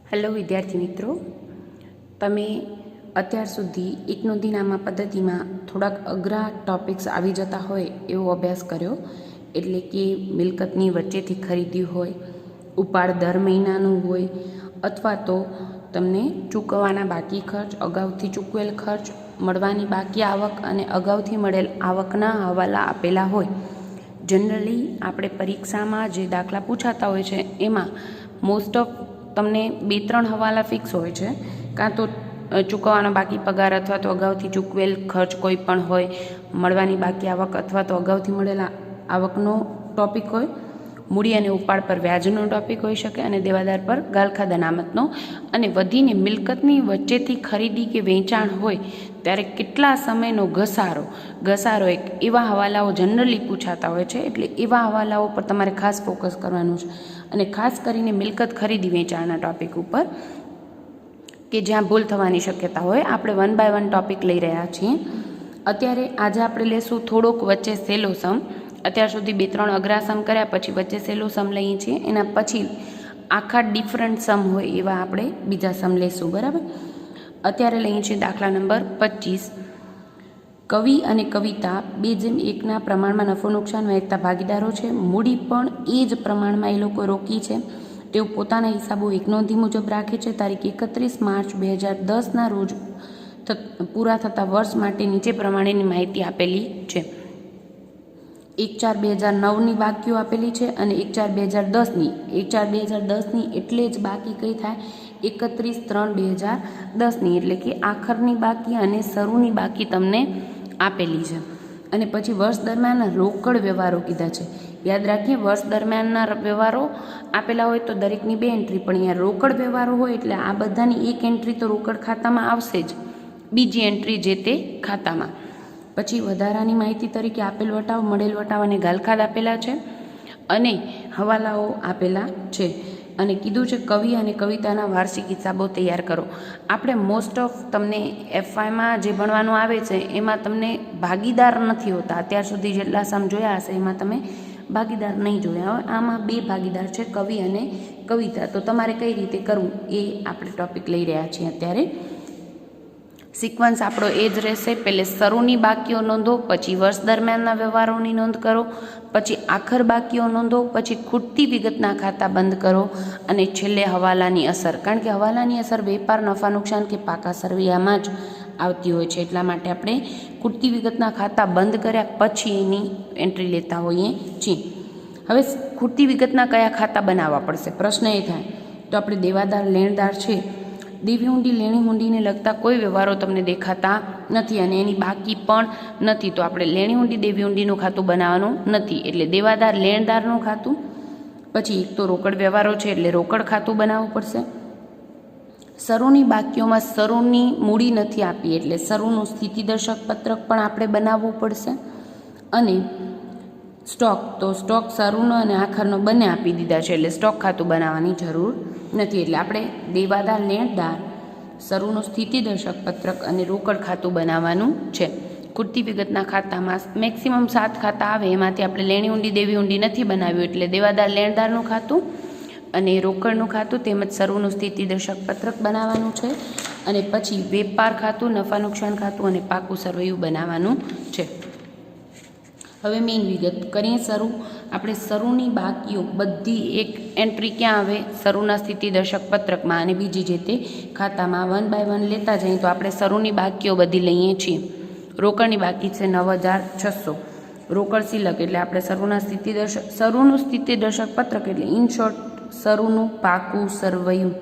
Hello વિદ્યાર્થી મિત્રો, તમે અત્યાર સુધી એક નોંધી નામા પદ્ધતિમાં થોડાક અઘરા ટોપિક્સ આવી જતા હોય એવો અભ્યાસ કર્યો. એટલે કે મિલકતની વચ્ચેથી ખરીદ્યું હોય, ઉપાડ દર મહિનાનું હોય, અથવા તો તમને ચૂકવવાના બાકી ખર્ચ, અગાઉથી ચૂકવેલ ખર્ચ, મળવાની બાકી આવક અને અગાઉથી મળેલ આવકના હવાલા આપેલા હોય. જનરલી આપણે પરીક્ષામાં જે દાખલા પૂછાતા હોય છે એમાં મોસ્ટ ઓફ તમને 2-3 હવાલા ફિક્સ હોય છે. કાં તો ચૂકવવાનો બાકી પગાર અથવા તો અગાઉથી ચૂકવેલ ખર્ચ કોઈ પણ હોય, મળવાની બાકી આવક અથવા તો અગાઉથી મળેલા આવકનો ટોપિક હોય, મૂડી અને ઉપાડ પર વ્યાજનો ટોપિક હોઈ શકે અને દેવાદાર પર ગાલખાદ અનામતનો. અને વધીને મિલકતની વચ્ચેથી ખરીદી કે વેચાણ હોય ત્યારે કેટલા સમયનો ઘસારો એક એવા હવાલાઓ જનરલી પૂછાતા હોય છે. એટલે એવા હવાલાઓ પર તમારે ખાસ ફોકસ કરવાનું છે. અને ખાસ કરીને મિલકત ખરીદી વેચાણના ટોપિક ઉપર કે જ્યાં ભૂલ થવાની શક્યતા હોય, આપણે 1 by 1 ટોપિક લઈ રહ્યા છીએ. અત્યારે આજે આપણે લેશું થોડોક વચ્ચે સહેલો સમ. અત્યાર સુધી 2-3 અઘરા સમ કર્યા પછી વચ્ચે સહેલો સમ લઈએ છીએ. એના પછી આખા ડિફરન્ટ સમ હોય એવા આપણે બીજા સમ લેશું. બરાબર. અત્યારે લઈએ છીએ દાખલા નંબર 25. કવિ અને કવિતા 2:1 પ્રમાણમાં નફો નુકસાન વહેંચતા ભાગીદારો છે. મૂડી પણ એ જ પ્રમાણમાં એ લોકો રોકી છે. તેઓ પોતાના હિસાબો એક નોંધી મુજબ રાખે છે. તારીખ 31 માર્ચ 2010 રોજ પૂરા થતા વર્ષ માટે નીચે પ્રમાણેની માહિતી આપેલી છે. 1/4/2009ની બાકીઓ આપેલી છે અને 1/4/2010ની 1/4/2010ની એટલે જ બાકી કઈ થાય 31/3/2010ની, એટલે કે આખરની બાકી અને શરૂની બાકી તમને આપેલી છે. અને પછી વર્ષ દરમિયાન રોકડ વ્યવહારો કીધા છે. યાદ રાખીએ, વર્ષ દરમિયાનના વ્યવહારો આપેલા હોય તો દરેકની 2 એન્ટ્રી, પણ અહીંયા રોકડ વ્યવહારો હોય એટલે આ બધાની એક એન્ટ્રી તો રોકડ ખાતામાં આવશે જ, બીજી એન્ટ્રી જે તે ખાતામાં. પછી વધારાની માહિતી તરીકે આપેલ વટાવ, મળેલ વટાવ અને ગાલખાદ આપેલા છે અને હવાલાઓ આપેલા છે. અને કીધું છે કવિ અને કવિતાના વાર્ષિક હિસાબો તૈયાર કરો. આપણે મોસ્ટ ઓફ તમને FYમાં જે ભણવાનું આવે છે એમાં તમને ભાગીદાર નથી હોતા. અત્યાર સુધી જેટલા સમ જોયા હશે એમાં તમે ભાગીદાર નહીં જોયા હોય. આમાં 2 ભાગીદાર છે, કવિ અને કવિતા. તો તમારે કઈ રીતે કરવું એ આપણે ટોપિક લઈ રહ્યા છીએ અત્યારે. સિક્વન્સ આપણો એ જ રહેશે. પહેલે શરૂની બાકીઓ નોંધો, પછી વર્ષ દરમિયાનના વ્યવહારોની નોંધ કરો, પછી આખર બાકીઓ નોંધો, પછી ખૂટતી વિગતના ખાતા બંધ કરો અને છેલ્લે હવાલાની અસર. કારણ કે હવાલાની અસર વેપાર, નફા નુકસાન કે પાકા સરવૈયામાં જ આવતી હોય છે. એટલા માટે આપણે ખૂટતી વિગતના ખાતા બંધ કર્યા પછી એની એન્ટ્રી લેતા હોઈએ છીએ. હવે ખૂટતી વિગતના કયા ખાતા બનાવવા પડશે પ્રશ્ન એ થાય. તો આપણે દેવાદાર, લેણદાર છે, દેવી ઊંડી, લેણી ઊંડીને લગતા કોઈ વ્યવહારો તમને દેખાતા નથી અને એની બાકી પણ નથી. તો આપણે લેણી ઊંડી, દેવી ઊંડીનું ખાતું બનાવવાનું નથી. એટલે દેવાદાર, લેણદારનું ખાતું. પછી એક તો રોકડ વ્યવહારો છે એટલે રોકડ ખાતું બનાવવું પડશે. શરૂની બાકીઓમાં શરૂની મૂડી નથી આપી એટલે શરૂનું સ્થિતિદર્શક પત્રક પણ આપણે બનાવવું પડશે. અને સ્ટોક, તો સ્ટોક શરૂનો અને આખરનો બંને આપી દીધા છે એટલે સ્ટોક ખાતું બનાવવાની જરૂર નથી. એટલે આપણે દેવાદાર, લેણદાર, શરૂનું સ્થિતિદર્શક પત્રક અને રોકડ ખાતું બનાવવાનું છે. ખૂટતી વિગતના ખાતામાં મેક્સિમમ 7 ખાતા આવે, એમાંથી આપણે લેણી ઊંડી, દેવી ઊંડી નથી બનાવ્યું એટલે દેવાદાર, લેણદારનું ખાતું અને રોકડનું ખાતું તેમજ શરૂનું સ્થિતિદર્શક પત્રક બનાવવાનું છે. અને પછી વેપાર ખાતું, નફા નુકસાન ખાતું અને પાકું સરવૈયું બનાવવાનું છે. હવે મેઇન વિગત કરીએ. શરૂ, આપણે શરૂની બાકીઓ બધી એક એન્ટ્રી ક્યાં આવે? શરૂના સ્થિતિદર્શક પત્રકમાં અને બીજી જે તે ખાતામાં. 1 by 1 લેતા જઈએ તો આપણે શરૂની બાકીઓ બધી લઈએ છીએ. રોકડની બાકી છે 9600. રોકડ સિલક એટલે આપણે શરૂનું સ્થિતિદર્શક પત્રક એટલે ઇન શોર્ટ શરૂનું પાકું સરવૈયું.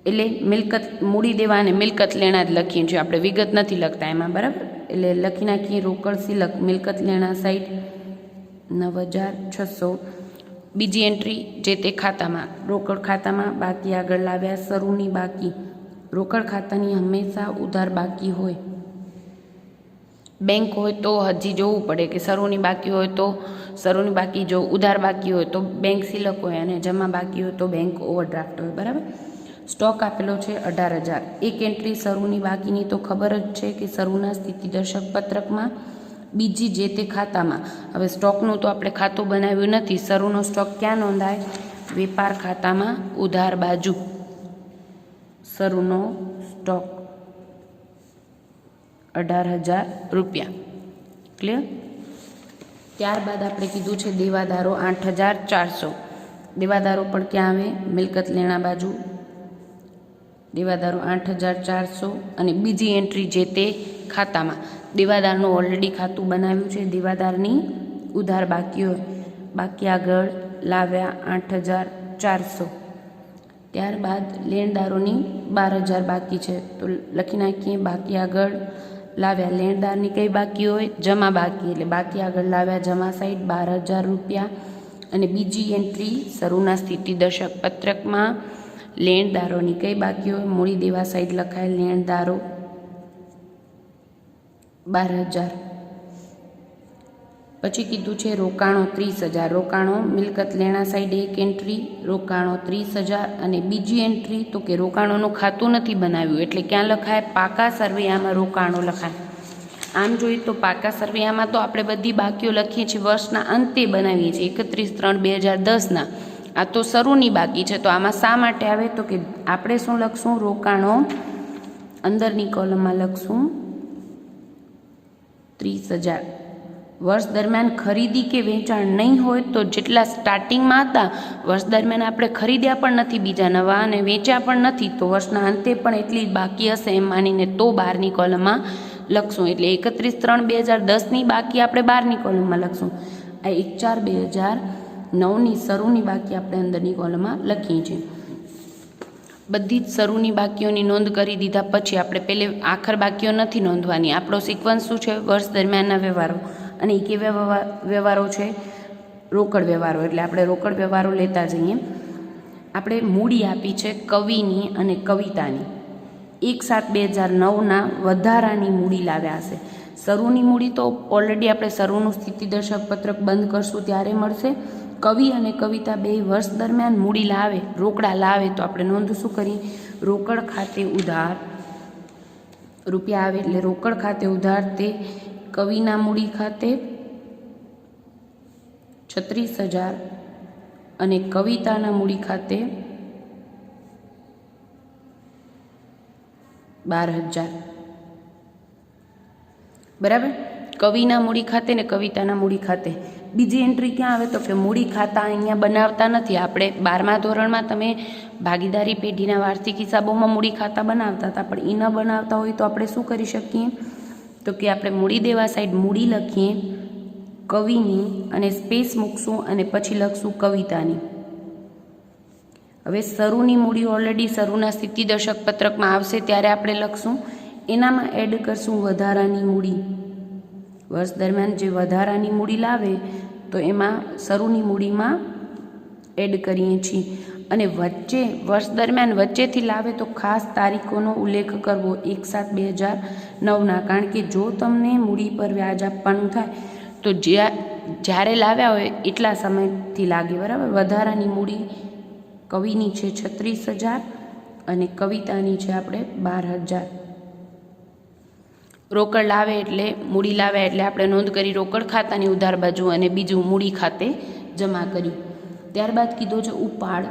એટલે મિલકત, મૂડી દેવા અને મિલકત લેણા જ લખીએ છીએ, આપણે વિગત નથી લખતા એમાં. બરાબર. એટલે લખી નાખીએ રોકડ સિલક, મિલકત લેણા સાઈડ 9600. બીજી એન્ટ્રી જે તે ખાતામાં, રોકડ ખાતામાં બાકી આગળ લાવ્યા. શરૂની બાકી, રોકડ ખાતાની હંમેશા ઉધાર બાકી હોય. બેંક હોય તો હજી જોવું પડે કે શરૂની બાકી હોય તો શરૂની બાકી, જો ઉધાર બાકી હોય તો બેંક સિલક હોય અને જમા બાકી હોય તો બેંક ઓવરડ્રાફ્ટ હોય. બરાબર. સ્ટોક આપેલો છે 18,000. એક એન્ટ્રી શરૂની બાકીની તો ખબર જ છે કે શરૂના સ્થિતિદર્શક પત્રકમાં, બીજી જે તે ખાતામાં. હવે સ્ટોકનું તો આપણે ખાતું બનાવ્યું નથી. શરૂનો સ્ટોક ક્યાં નોંધાય? વેપાર ખાતામાં ઉધાર બાજુ. શરૂનો સ્ટોક 18,000 રૂપિયા. ક્લિયર? ત્યારબાદ આપણે કીધું છે દેવાદારો 8,400. દેવાદારો પણ ક્યાં આવે? મિલકત લેણા બાજુ. દેવાદારો 8,400 અને બીજી એન્ટ્રી જે તે ખાતામાં દેવાદારનું ઓલરેડી ખાતું બનાવ્યું છે. દેવાદારની ઉધાર બાકી હોય, બાકી આગળ લાવ્યા 8,400. ત્યારબાદ લેણદારોની 12,000 બાકી છે તો લખી નાખીએ બાકી આગળ લાવ્યા. લેણદારની કઈ બાકી હોય? જમા બાકી, એટલે બાકી આગળ લાવ્યા જમા સાઈડ 12,000 રૂપિયા. અને બીજી એન્ટ્રી શરૂના સ્થિતિ દર્શક પત્રકમાં લેણદારોની કઈ બાકી હોય? મૂડી દેવા સાઈડ લખાય લેણદારો 12,000. પછી કીધું છે રોકાણો 30,000. રોકાણો મિલકત લેણા સાઈડ એક એન્ટ્રી, રોકાણો 30,000. અને બીજી એન્ટ્રી તો કે રોકાણોનું ખાતું નથી બનાવ્યું એટલે ક્યાં લખાય? પાકા સરવૈયામાં રોકાણો લખાય. આમ જોઈએ તો પાકા સરવૈયામાં તો આપણે બધી બાકીઓ લખીએ છીએ, વર્ષના અંતે બનાવીએ છીએ 31/3/2010. આ તો શરૂની બાકી છે તો આમાં શા માટે આવે તો કે આપણે શું લખશું? રોકાણો અંદરની કોલમમાં લખશું 30,000. વર્ષ દરમિયાન ખરીદી કે વેચાણ નહીં હોય તો જેટલા સ્ટાર્ટિંગમાં હતા વર્ષ દરમિયાન આપણે ખરીદ્યા પણ નથી બીજા નવા અને વેચ્યા પણ નથી તો વર્ષના અંતે પણ એટલી બાકી હશે એમ માનીને તો બહારની કોલમમાં લખશું. એટલે 31/3/2010ની બાકી આપણે બહારની કોલમમાં લખશું. આ 1/4/2009ની શરૂની બાકી આપણે અંદરની કોલમમાં લખીએ છીએ. બધી જ શરૂની બાકીઓની નોંધ કરી દીધા પછી આપણે પહેલે આખર બાકીઓ નથી નોંધવાની. આપણો સિક્વન્સ શું છે? વર્ષ દરમિયાનના વ્યવહારો. અને એ કેવા વ્યવહારો છે? રોકડ વ્યવહારો. એટલે આપણે રોકડ વ્યવહારો લેતા જઈએ. આપણે મૂડી આપી છે કવિની અને કવિતાની. 1/7/2009ના વધારાની મૂડી લાવ્યા હશે. શરૂની મૂડી તો ઓલરેડી આપણે શરૂનું સ્થિતિ દર્શક પત્રક બંધ કરશું ત્યારે મળશે. કવિ અને કવિતા બે વર્ષ દરમિયાન મૂડી લાવે, રોકડા લાવે તો આપણે નોંધ શું કરીએ? રોકડ ખાતે ઉધાર રૂપિયા આવે એટલે રોકડ ખાતે ઉધાર તે કવિના મૂડી ખાતે 36,000 અને કવિતાના મૂડી ખાતે 12,000. બરાબર? કવિના મૂડી ખાતે ને કવિતાના મૂડી ખાતે. બીજી એન્ટ્રી ક્યાં આવે તો કે મૂડી ખાતા અહીંયા બનાવતા નથી. આપણે 12મા ધોરણમાં તમે ભાગીદારી પેઢીના વાર્ષિક હિસાબોમાં મૂડી ખાતા બનાવતા હતા પણ એ ન બનાવતા હોય તો આપણે શું કરી શકીએ તો કે આપણે મૂડી દેવા સાઈડ મૂડી લખીએ કવિની અને સ્પેસ મૂકશું અને પછી લખશું કવિતાની. હવે શરૂની મૂડી ઓલરેડી શરૂના સ્થિતિ દર્શક પત્રકમાં આવશે ત્યારે આપણે લખશું. એનામાં એડ કરશું વધારાની મૂડી. વર્ષ દરમિયાન જે વધારાની મૂડી લાવે તો એમાં શરૂની મૂડીમાં એડ કરીએ છીએ. અને વચ્ચે વર્ષ દરમિયાન વચ્ચેથી લાવે તો ખાસ તારીખોનો ઉલ્લેખ કરવો 1/7/2009ના. કારણ કે જો તમને મૂડી પર વ્યાજ આપવાનું થાય તો જ્યારે લાવ્યા હોય એટલા સમયથી લાગે. બરાબર? વધારાની મૂડી કવિની છે 36,000 અને કવિતાની છે આપણે 12,000. રોકડ લાવે એટલે મૂડી લાવે એટલે આપણે નોંધ કરી રોકડ ખાતાની ઉધાર બાજુ અને બીજું મૂડી ખાતે જમા કર્યું. ત્યારબાદ કીધો છે ઉપાડ.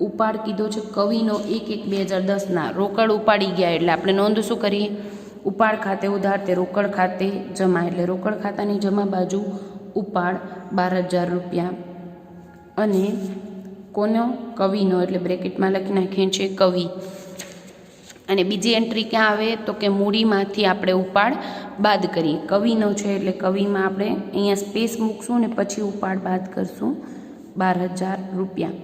ઉપાડ કીધો છે કવિનો 1/1/2010ના. રોકડ ઉપાડી ગયા એટલે આપણે નોંધ શું કરીએ? ઉપાડ ખાતે ઉધાર તે રોકડ ખાતે જમા એટલે રોકડ ખાતાની જમા બાજુ ઉપાડ 12,000 રૂપિયા. અને કોનો? કવિનો એટલે બ્રેકેટમાં લખી નાખીએ છીએ કવિ. અને બીજી એન્ટ્રી ક્યાં આવે તો કે મૂડીમાંથી આપણે ઉપાડ બાદ કરીએ. કવિનો છે એટલે કવિમાં આપણે અહીંયા સ્પેસ મૂકશું ને પછી ઉપાડ બાદ કરશું 12,000 રૂપિયા.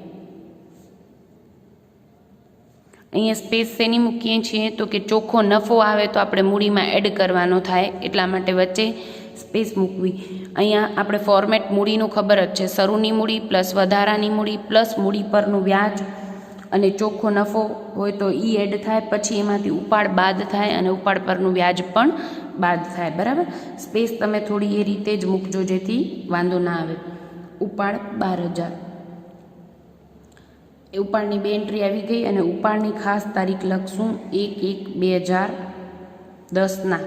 અહીંયા સ્પેસ શેની મૂકીએ છીએ તો કે ચોખ્ખો નફો આવે તો આપણે મૂડીમાં એડ કરવાનો થાય એટલા માટે વચ્ચે સ્પેસ મૂકવી. અહીંયા આપણે ફોર્મેટ મૂડીનું ખબર જ છે. શરૂની મૂડી પ્લસ વધારાની મૂડી પ્લસ મૂડી પરનું વ્યાજ અને ચોખ્ખો નફો હોય તો એ એડ થાય પછી એમાંથી ઉપાડ બાદ થાય અને ઉપાડ પરનું વ્યાજ પણ બાદ થાય. બરાબર? સ્પેસ તમે થોડી એ રીતે જ મૂકજો જેથી વાંધો ના આવે. ઉપાડ 12,000. એ ઉપાડની બે એન્ટ્રી આવી ગઈ અને ઉપાડની ખાસ તારીખ લખશું 1/1/2010ના.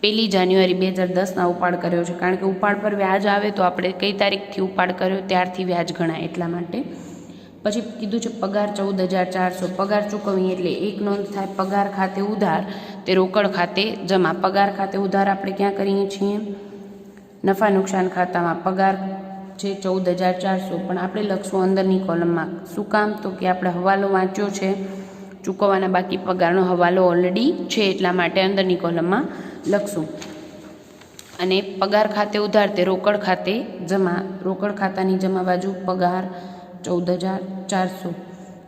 1 જાન્યુઆરી 2010ના ઉપાડ કર્યો છે. કારણ કે ઉપાડ પર વ્યાજ આવે તો આપણે કઈ તારીખથી ઉપાડ કર્યો ત્યારથી વ્યાજ ગણાય એટલા માટે પછી કીધું છે પગાર 14,400, પગાર ચૂકવણી એટલે એક નોંધ થાય પગાર ખાતે ઉધાર તે રોકડ ખાતે જમા. પગાર ખાતે ઉધાર આપણે ક્યાં કરીએ છીએ? નફા નુકસાન ખાતામાં. પગાર છે 14,400, પણ આપણે લખશું અંદરની કોલમમાં. શું કામ? તો કે આપણે હવાલો વાંચ્યો છે, ચૂકવવાના બાકી પગારનો હવાલો ઓલરેડી છે, એટલા માટે અંદરની કોલમમાં લખશું. અને પગાર ખાતે ઉધાર તે રોકડ ખાતે જમા. રોકડ ખાતાની જમા બાજુ પગાર 14,400.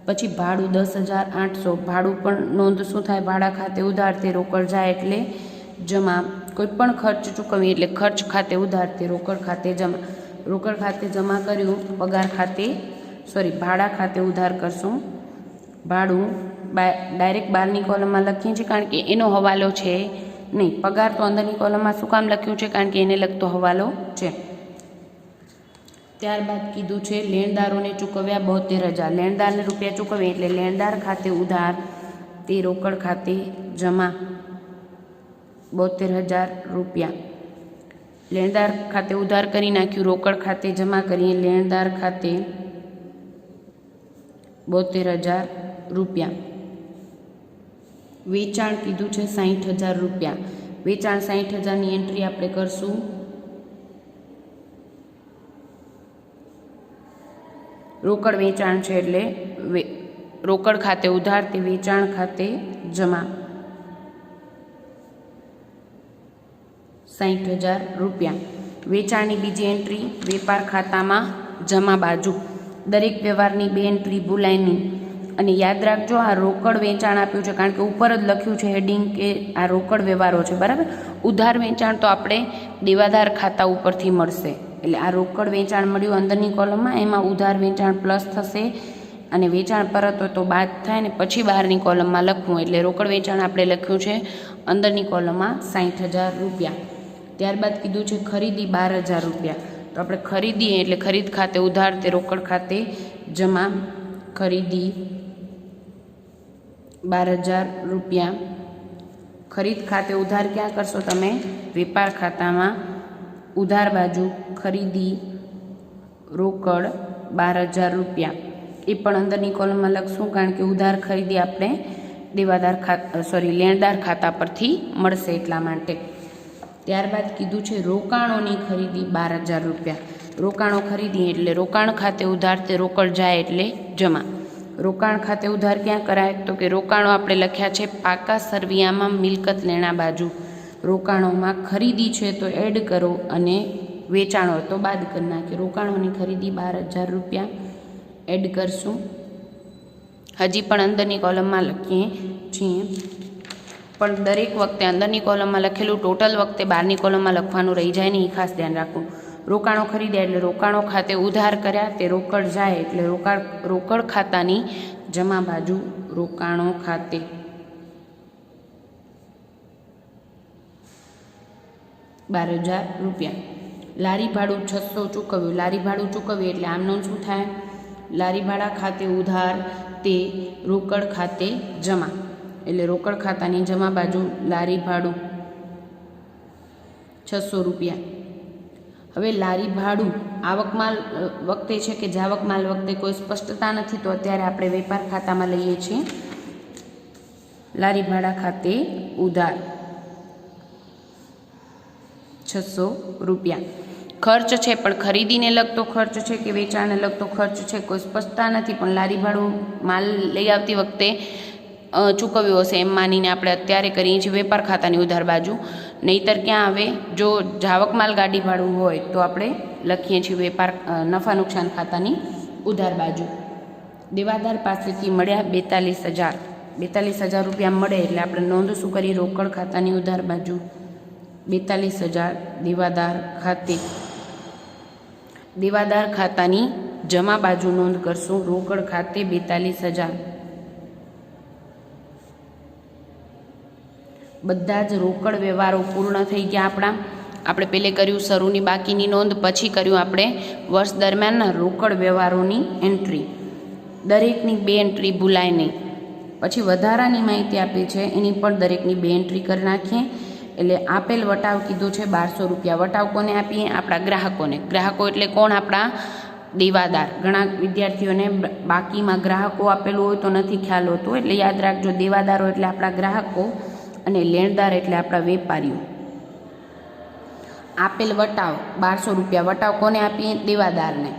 પછી ભાડું 10,800. ભાડું પણ નોંધ શું થાય? ભાડા ખાતે ઉધાર તે રોકડ જાય એટલે જમા. કોઈ પણ ખર્ચ ચૂકવીએ એટલે ખર્ચ ખાતે ઉધાર તે રોકડ ખાતે જમા. રોકડ ખાતે જમા કર્યું, પગાર ખાતે ભાડા ખાતે ઉધાર કરશું. ભાડું ડાયરેક્ટ બહારની કોલમમાં લખીએ છીએ કારણ કે એનો હવાલો છે નહીં. પગાર તો અંદરની કોલમમાં શું કામ લખ્યું છે? કારણ કે એને લગતો હવાલો છે. ત્યારબાદ કીધું છે લેણદારોને ચૂકવ્યા 72,000. લેણદારને રૂપિયા ચૂકવીએ એટલે લેણદાર ખાતે ઉધાર તે રોકડ ખાતે જમા. 72,000 રૂપિયા. લેણદાર ખાતે ઉધાર કરી નાખ્યું, રોકડ ખાતે જમા કરીએ. લેણદાર ખાતે 72,000 રૂપિયા. વેચાણ કીધું છે 60,000 રૂપિયા. વેચાણ 60,000ની એન્ટ્રી આપણે કરશું. રોકડ વેચાણ છે એટલે રોકડ ખાતે ઉધાર તે વેચાણ ખાતે જમા. 60,000 રૂપિયા. વેચાણની બીજી એન્ટ્રી વેપાર ખાતામાં જમા બાજુ. દરેક વ્યવહારની 2 એન્ટ્રી ભૂલાય નહીં. અને યાદ રાખજો આ રોકડ વેચાણ આપ્યું છે કારણ કે ઉપર જ લખ્યું છે હેડિંગ કે આ રોકડ વ્યવહારો છે, બરાબર. ઉધાર વેચાણ તો આપણે દેવાદાર ખાતા ઉપરથી મળશે. એટલે આ રોકડ વેચાણ મળ્યું અંદરની કોલમમાં, એમાં ઉધાર વેચાણ પ્લસ થશે અને વેચાણ પરત હોય તો બાદ થાય ને પછી બહારની કોલમમાં લખવું. એટલે રોકડ વેચાણ આપણે લખ્યું છે અંદરની કોલમમાં 60,000 રૂપિયા. ત્યારબાદ કીધું છે ખરીદી 12,000 રૂપિયા. તો આપણે ખરીદીએ એટલે ખરીદ ખાતે ઉધાર તે રોકડ ખાતે જમા. ખરીદી 12,000 રૂપિયા. ખરીદ ખાતે ઉધાર ક્યાં કરશો તમે? વેપાર ખાતામાં. ઉધાર બાજુ ખરીદી રોકડ 12,000 રૂપિયા. એ પણ અંદરની કોલમમાં લખશું કારણ કે ઉધાર ખરીદી આપણે લેણદાર ખાતા પરથી મળશે એટલા માટે. ત્યારબાદ કીધું છે રોકાણોની ખરીદી 12,000 રૂપિયા. રોકાણો ખરીદી એટલે રોકાણ ખાતે ઉધાર તે રોકડ જાય એટલે જમા. રોકાણ ખાતે ઉધાર ક્યાં કરાય? તો કે રોકાણો આપણે લખ્યા છે પાકા સરવૈયામાં મિલકત લેણા બાજુ. રોકાણોમાં ખરીદી છે તો એડ કરો અને વેચાણ હોય તો બાદ કરી નાખીએ. રોકાણોની ખરીદી 12,000 રૂપિયા એડ કરશું. હજી પણ અંદરની કોલમમાં લખીએ છીએ, પણ દરેક વખતે અંદરની કોલમમાં લખેલું ટોટલ વખતે બહારની કોલમમાં લખવાનું રહી જાય ને એ ખાસ ધ્યાન રાખવું. રોકાણો ખરીદ્યા એટલે રોકાણો ખાતે ઉધાર કર્યા તે રોકડ જાય એટલે રોકડ ખાતાની જમા બાજુ રોકાણો ખાતે. ₹12,000. લારી ભાડું 600 ચૂકવ્યું. લારી ભાડું ચૂકવ્યું એટલે આમનું શું થાય? લારી ભાડા ખાતે ઉધાર તે રોકડ ખાતે જમા. એટલે રોકડ ખાતાની જમા બાજુ લારી ભાડું 600 રૂપિયા. હવે લારી ભાડું આવકમાલ વખતે છે કે જાવકમાલ વખતે કોઈ સ્પષ્ટતા નથી, તો અત્યારે આપણે વેપાર ખાતામાં લઈએ છીએ. લારી ભાડા ખાતે ઉધાર 600 રૂપિયા. ખર્ચ છે પણ ખરીદીને લગતો ખર્ચ છે કે વેચાણને લગતો ખર્ચ છે કોઈ સ્પષ્ટતા નથી, પણ લારી ભાડું માલ લઈ આવતી વખતે ચૂકવ્યો હશે એમ માનીને આપણે અત્યારે કરીએ છીએ વેપાર ખાતાની ઉધાર બાજુ. નહીંતર ક્યાં આવે? જો જાવક માલ ગાડી ભાડું હોય તો આપણે લખીએ છીએ વેપાર નફા નુકસાન ખાતાની ઉધાર બાજુ. દેવાદાર પાસેથી મળ્યા 42,000. 42,000 રૂપિયા મળે એટલે આપણે નોંધ શું કરીએ? રોકડ ખાતાની ઉધાર બાજુ 42,000 દેવાદાર ખાતે. દેવાદાર ખાતાની જમા બાજુ નોંધ કરશું રોકડ ખાતે 42,000. બધા જ રોકડ વ્યવહારો પૂર્ણ થઈ ગયા આપણા. આપણે પહેલે કર્યું શરૂની બાકીની નોંધ, પછી કર્યું આપણે વર્ષ દરમિયાનના રોકડ વ્યવહારોની એન્ટ્રી. દરેકની 2 એન્ટ્રી ભૂલાય નહીં. પછી વધારાની માહિતી આપી છે એની પણ દરેકની 2 એન્ટ્રી કરી નાખીએ. એટલે આપેલ વટાવ કીધું છે 1200 રૂપિયા. વટાવ કોને આપીએ? આપણા ગ્રાહકોને. ગ્રાહકો એટલે કોણ? આપણા દેવાદાર. ઘણા વિદ્યાર્થીઓને બાકીમાં ગ્રાહકો આપેલું હોય તો નથી ખ્યાલ હોતો, એટલે યાદ રાખજો, દેવાદારો એટલે આપણા ગ્રાહકો અને લેણદાર એટલે આપણા વેપારીઓ. આપેલ વટાવ 1200 રૂપિયા. વટાવ કોને આપીએ? દેવાદારને.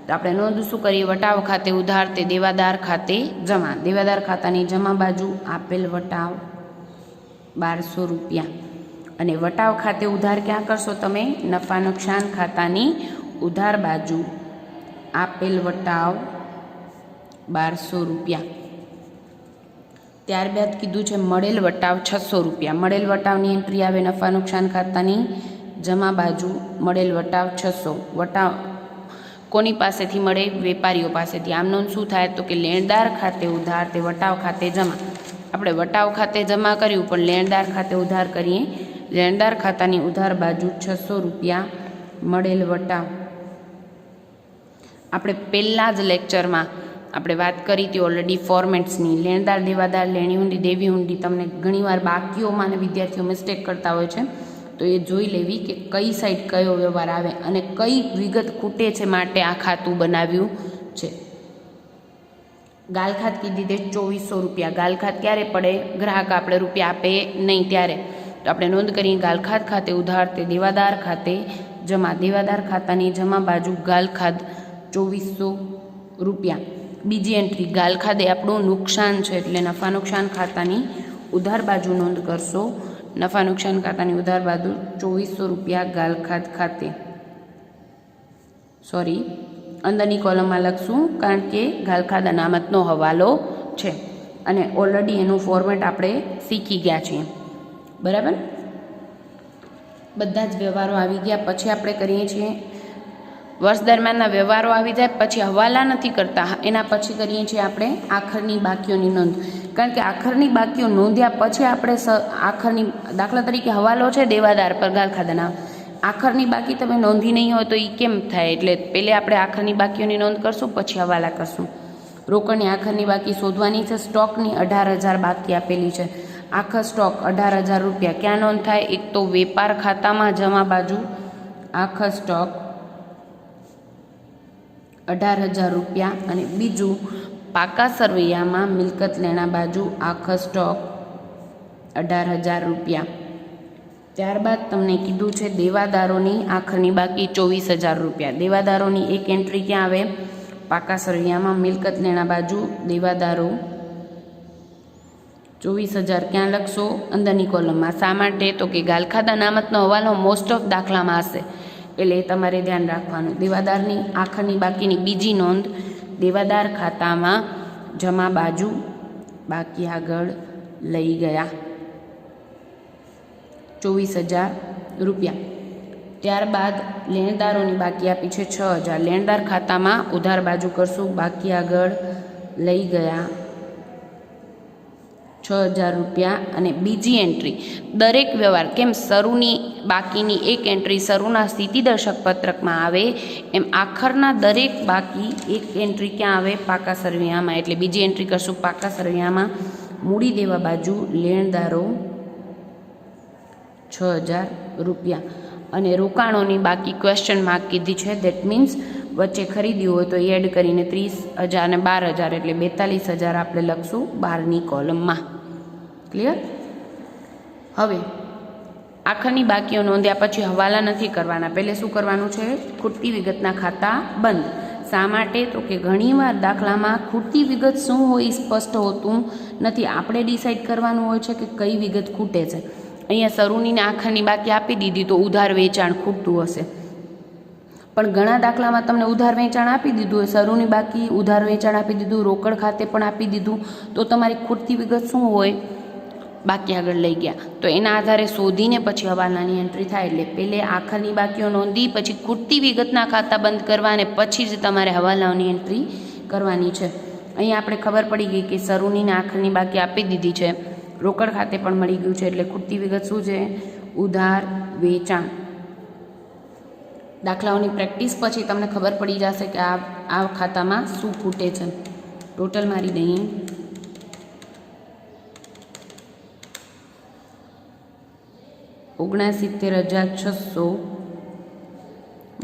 તો આપણે નોંધ શું કરીએ? વટાવ ખાતે ઉધાર તે દેવાદાર ખાતે જમા. દેવાદાર ખાતાની જમા બાજુ આપેલ વટાવ 1200 રૂપિયા. અને વટાવ ખાતે ઉધાર ક્યાં કરશો તમે? નફા નુકસાન ખાતાની ઉધાર બાજુ આપેલ વટાવ 1200 રૂપિયા. ત્યારબાદ કીધું છે મળેલ વટાવ 600 રૂપિયા. મળેલ વટાવની એન્ટ્રી આવે નફા નુકસાન ખાતાની જમા બાજુ મળેલ વટાવ 600. વટાવ કોની પાસેથી મળે? વેપારીઓ પાસેથી. આમ નોંધ શું થાય? તો કે લેણદાર ખાતે ઉધાર તે વટાવ ખાતે જમા. આપણે વટાવ ખાતે જમા કર્યું પણ લેણદાર ખાતે ઉધાર કરીએ. લેણદાર ખાતાની ઉધાર બાજુ 600 રૂપિયા મળેલ વટાવ. આપણે પહેલાં જ લેક્ચરમાં આપણે વાત કરી હતી ઓલરેડી ફોર્મેટ્સની. લેણદાર, દેવાદાર, લેણી ઊંડી, દેવી ઊંડી. તમને ઘણીવાર બાકીઓમાં અને વિદ્યાર્થીઓ મિસ્ટેક કરતા હોય છે, તો એ જોઈ લેવી કે કઈ સાઈડ કયો વ્યવહાર આવે અને કઈ વિગત ખૂટે છે માટે આ ખાતું બનાવ્યું છે. ગાલખાત કીધી તે 2400 રૂપિયા. ગાલખાત ક્યારે પડે? ગ્રાહક આપણે રૂપિયા આપે નહીં ત્યારે. તો આપણે નોંધ કરીએ ગાલખાત ખાતે ઉધાર તે દેવાદાર ખાતે જમા. દેવાદાર ખાતાની જમા બાજુ ગાલખાત 2400 રૂપિયા. બીજી એન્ટ્રી ગાલખાત એ આપણું નુકસાન છે, એટલે નફા નુકસાન ખાતાની ઉધાર બાજુ નોંધ કરશો. નફા નુકસાન ખાતાની ઉધાર બાજુ 2400 રૂપિયા ગાલખાત ખાતે. સોરી, અંદરની કોલમમાં લખશું કારણ કે ગાલખાત અનામતનો હવાલો છે અને ઓલરેડી એનું ફોર્મેટ આપણે શીખી ગયા છીએ. બરાબર, બધા જ વ્યવહારો આવી ગયા. પછી આપણે કરીએ છીએ વર્ષ દરમિયાનના વ્યવહારો આવી જાય પછી હવાલા નથી કરતા, એના પછી કરીએ છીએ આપણે આખરની બાકીઓની નોંધ. કારણ કે આખરની બાકીઓ નોંધ્યા પછી આપણે આખરની, દાખલા તરીકે હવાલો છે દેવાદાર પર ગાલખાતાના, આખરની બાકી તમે નોંધી નહીં હોય તો એ કેમ થાય? એટલે પહેલે આપણે આખરની બાકીઓની નોંધ કરશું પછી હવાલા કરશું. રોકડની આખરની બાકી શોધવાની છે. સ્ટોકની 18,000 બાકી આપેલી છે. આખર સ્ટોક 18,000 રૂપિયા. ક્યાં નોંધ થાય? એક તો વેપાર ખાતામાં જમા બાજુ આખર સ્ટોક 18,000 રૂપિયા અને બીજું પાકા સરવૈયામાં મિલકત લેણા બાજુ આખર સ્ટોક 18,000 રૂપિયા. ત્યારબાદ તમને કીધું છે દેવાદારોની આખરની બાકી 24,000 રૂપિયા. દેવાદારોની એક એન્ટ્રી ક્યાં આવે? પાકા સરવૈયામાં મિલકત લેણા બાજુ દેવાદારો 24,000. ક્યાં લખશો? અંદરની કોલમમાં. શા માટે? તો કે ગાલખાત અનામતનો હવાલો મોસ્ટ ઓફ દાખલામાં હશે, એટલે તમારે ધ્યાન રાખવાનું. દેવાદારની આખરની બાકીની બીજી નોંધ, દેવાદાર ખાતામાં જમા બાજુ બાકી આગળ લઈ ગયા 24,000 રૂપિયા. ત્યારબાદ લેણદારોની બાકી આપી છે 6,000. લેણદાર ખાતામાં ઉધાર બાજુ કરશું બાકી આગળ લઈ ગયા 6,000 રૂપિયા. અને બીજી એન્ટ્રી દરેક વ્યવહાર કેમ શરૂની બાકીની એક એન્ટ્રી શરૂના સ્થિતિદર્શક પત્રકમાં આવે એમ આખરના દરેક બાકી એક એન્ટ્રી ક્યાં આવે? પાકા સરવૈયામાં. એટલે બીજી એન્ટ્રી કરશું પાકા સરવૈયામાં. મૂડી દેવા બાજુ લેણદારો 6,000 રૂપિયા. અને રોકાણોની બાકી ક્વેશ્ચન માર્ક કીધી છે. દેટ મીન્સ વચ્ચે ખરીદ્યું હોય તો એડ કરીને 30,000 અને 12,000 એટલે 42,000 આપણે લખશું 12ની કોલમમાં. ક્લિયર? હવે આખરની બાકીઓ નોંધ્યા પછી હવાલા નથી કરવાના. પહેલે શું કરવાનું છે? ખૂટતી વિગતના ખાતા બંધ. શા માટે? તો કે ઘણીવાર દાખલામાં ખૂટતી વિગત શું હોય સ્પષ્ટ હોતું નથી. આપણે ડિસાઇડ કરવાનું હોય છે કે કઈ વિગત ખૂટે છે. અહીંયા શરૂની ને આખરની બાકી આપી દીધી તો ઉધાર વેચાણ ખૂટતું હશે, પણ ઘણા દાખલામાં તમને ઉધાર વેચાણ આપી દીધું હોય, શરૂની બાકી ઉધાર વેચાણ આપી દીધું, રોકડ ખાતે પણ આપી દીધું, તો તમારી ખૂટતી વિગત શું હોય? બાકી આગળ લઈ ગયા. તો એના આધારે શોધીને પછી હવાલાની એન્ટ્રી થાય. એટલે પહેલે આખરની બાકીઓ નોંધી પછી ખૂટતી વિગતના ખાતા બંધ કરવા અને પછી જ તમારે હવાલાઓની એન્ટ્રી કરવાની છે. અહીંયા આપણે ખબર પડી ગઈ કે શરૂની ને આખરની બાકી આપી દીધી છે, રોકડ ખાતે પણ મળી ગયું છે, એટલે ખૂટતી વિગત શું છે? ઉધાર વેચાણ. દાખલાઓની પ્રેક્ટિસ પછી તમને ખબર પડી જશે કે આ ખાતામાં શું ખૂટે છે. ટોટલ મારી દઈએ 69,600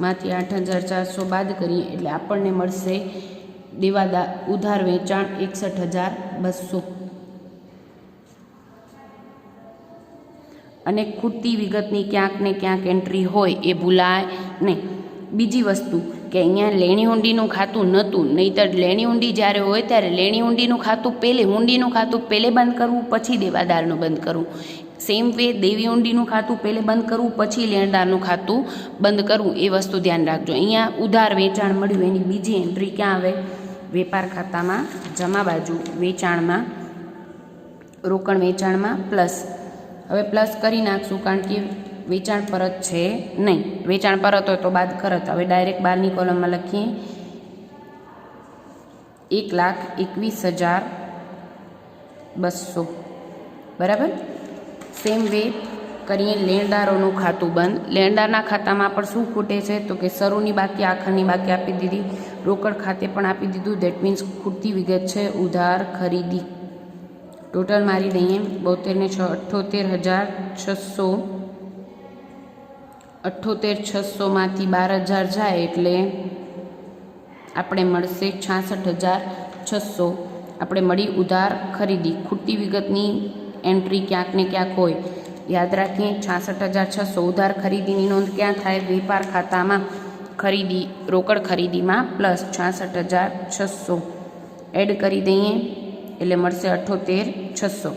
માંથી 8,400 બાદ કરીએ એટલે આપણને મળશે ઉધાર વેચાણ 61,200. અને ખૂટતી વિગતની ક્યાંક ને ક્યાંક એન્ટ્રી હોય એ ભૂલાય નહીં. બીજી વસ્તુ કે અહીંયા લેણી હુંડીનું ખાતું નહોતું, નહીંતર લેણી હુંડી જ્યારે હોય ત્યારે લેણી હુંડીનું ખાતું હુંડીનું ખાતું પહેલે બંધ કરવું, પછી દેવાદારનું બંધ કરવું. સેમ વે દેવી હુંડીનું ખાતું પહેલે બંધ કરવું, પછી લેણદારનું ખાતું બંધ કરવું. એ વસ્તુ ધ્યાન રાખજો. અહીંયા ઉધાર વેચાણ મળ્યું એની બીજી એન્ટ્રી ક્યાં આવે? વેપાર ખાતામાં, જમા બાજુ વેચાણમાં, રોકડ વેચાણમાં પ્લસ. હવે પ્લસ કરી નાખશું કારણ કે વેચાણ પરત છે નહીં. વેચાણ પરત હોય તો બાદ કરત. હવે ડાયરેક્ટ બહારની કોલમમાં લખીએ 1,21,200 બરાબર. સેમ વે કરીએ લેણદારોનું ખાતું બંધ. લેણદારના ખાતામાં પણ શું ખૂટે છે તો કે શરૂની બાકી, આખરની બાકી આપી દીધી, રોકડ ખાતે પણ આપી દીધું. દેટ મીન્સ ખૂટતી વિગત છે ઉધાર ખરીદી. ટોટલ મારી દઈએ 72 ને 6 78,600. 78,600માંથી 12,000 જાય એટલે આપણે મળશે 66,600. આપણે મળી ઉધાર ખરીદી. ખૂટતી વિગતની એન્ટ્રી ક્યાંક ને ક્યાંક હોય, યાદ રાખીએ. 66,600 ઉધાર ખરીદીની નોંધ ક્યાં થાય? વેપાર ખાતામાં, ખરીદી રોકડ ખરીદીમાં પ્લસ 66,600 એડ કરી દઈએ એટલે મળશે 78,600.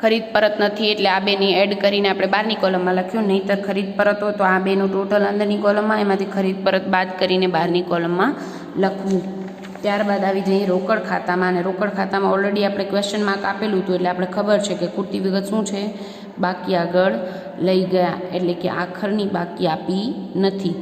ખરીદ પરત નથી એટલે આ બેની એડ કરીને આપણે બહારની કોલમમાં લખ્યું. નહીંતર ખરીદ પરત હોય તો આ બેનું ટોટલ અંદરની કોલમમાં, એમાંથી ખરીદ પરત બાદ કરીને બહારની કોલમમાં લખવું. ત્યારબાદ આવી જઈએ રોકડ ખાતામાં. અને રોકડ ખાતામાં ઓલરેડી આપણે ક્વેશ્ચન માર્ક આપેલું હતું એટલે આપણે ખબર છે કે ખૂટતી વિગત શું છે? બાકી આગળ લઈ ગયા, એટલે કે આખરની બાકી આપી નથી.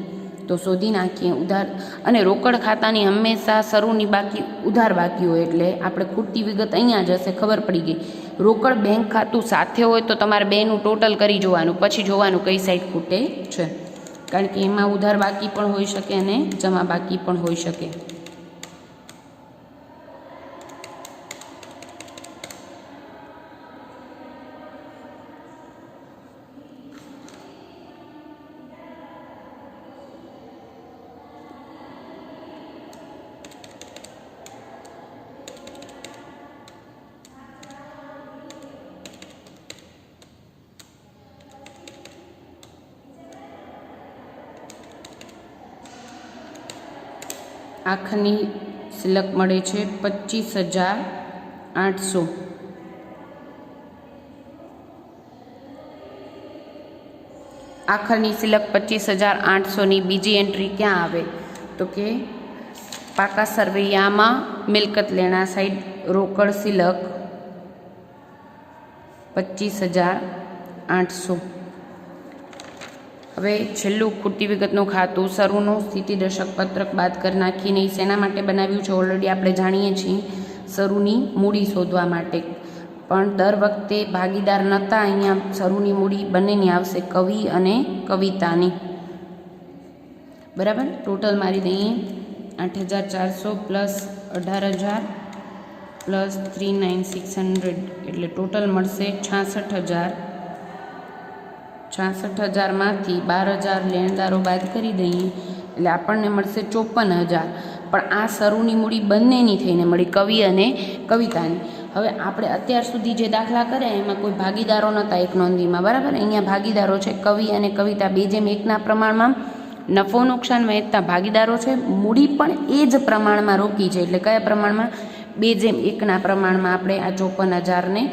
તો શોધી નાખીએ ઉધાર. અને રોકડ ખાતાની હંમેશા શરૂની બાકી ઉધાર બાકી હોય એટલે આપણે ખૂટતી વિગત અહીંયા જ હશે. ખબર પડી ગઈ. રોકડ બેંક ખાતું સાથે હોય તો તમારે બેનું ટોટલ કરી જોવાનું, પછી જોવાનું કઈ સાઈડ ખૂટે છે. કારણ કે એમાં ઉધાર બાકી પણ હોઈ શકે અને જમા બાકી પણ હોઈ શકે. આખરની સિલક મળે છે 25,800. આખરની સિલક 25,800ની બીજી એન્ટ્રી ક્યાં આવે તો કે પાકા સરવૈયામાં મિલકત લેણા સાઈડ રોકડ સિલક 25,800. હવે છેલ્લું ખૂટતી વિગતનું ખાતું શરૂનું સ્થિતિદર્શક પત્રક બાદ કરી નાખીને શેના માટે બનાવ્યું છે ઓલરેડી આપણે જાણીએ છીએ, શરૂની મૂડી શોધવા માટે. પણ દર વખતે ભાગીદાર નહોતા, અહીંયા શરૂની મૂડી બંનેની આવશે, કવિ અને કવિતાની. બરાબર. ટોટલ મારી દઈએ 8,400 પ્લસ 18,000 પ્લસ 39,600 એટલે ટોટલ મળશે 66,000. 66,000માંથી 12,000 લેણદારો બાદ કરી દઈએ એટલે આપણને મળશે 54,000. પણ આ શરૂની મૂડી બંનેની થઈને મળી, કવિ અને કવિતાની. હવે આપણે અત્યાર સુધી જે દાખલા કર્યા એમાં કોઈ ભાગીદારો નહોતા એક નોંધીમાં. બરાબર. અહીંયા ભાગીદારો છે કવિ અને કવિતા, 2:1ના પ્રમાણમાં નફો નુકસાન વહેંચતા ભાગીદારો છે. મૂડી પણ એ જ પ્રમાણમાં રોકી છે. એટલે કયા પ્રમાણમાં? 2:1ના પ્રમાણમાં આપણે આ 54,000ને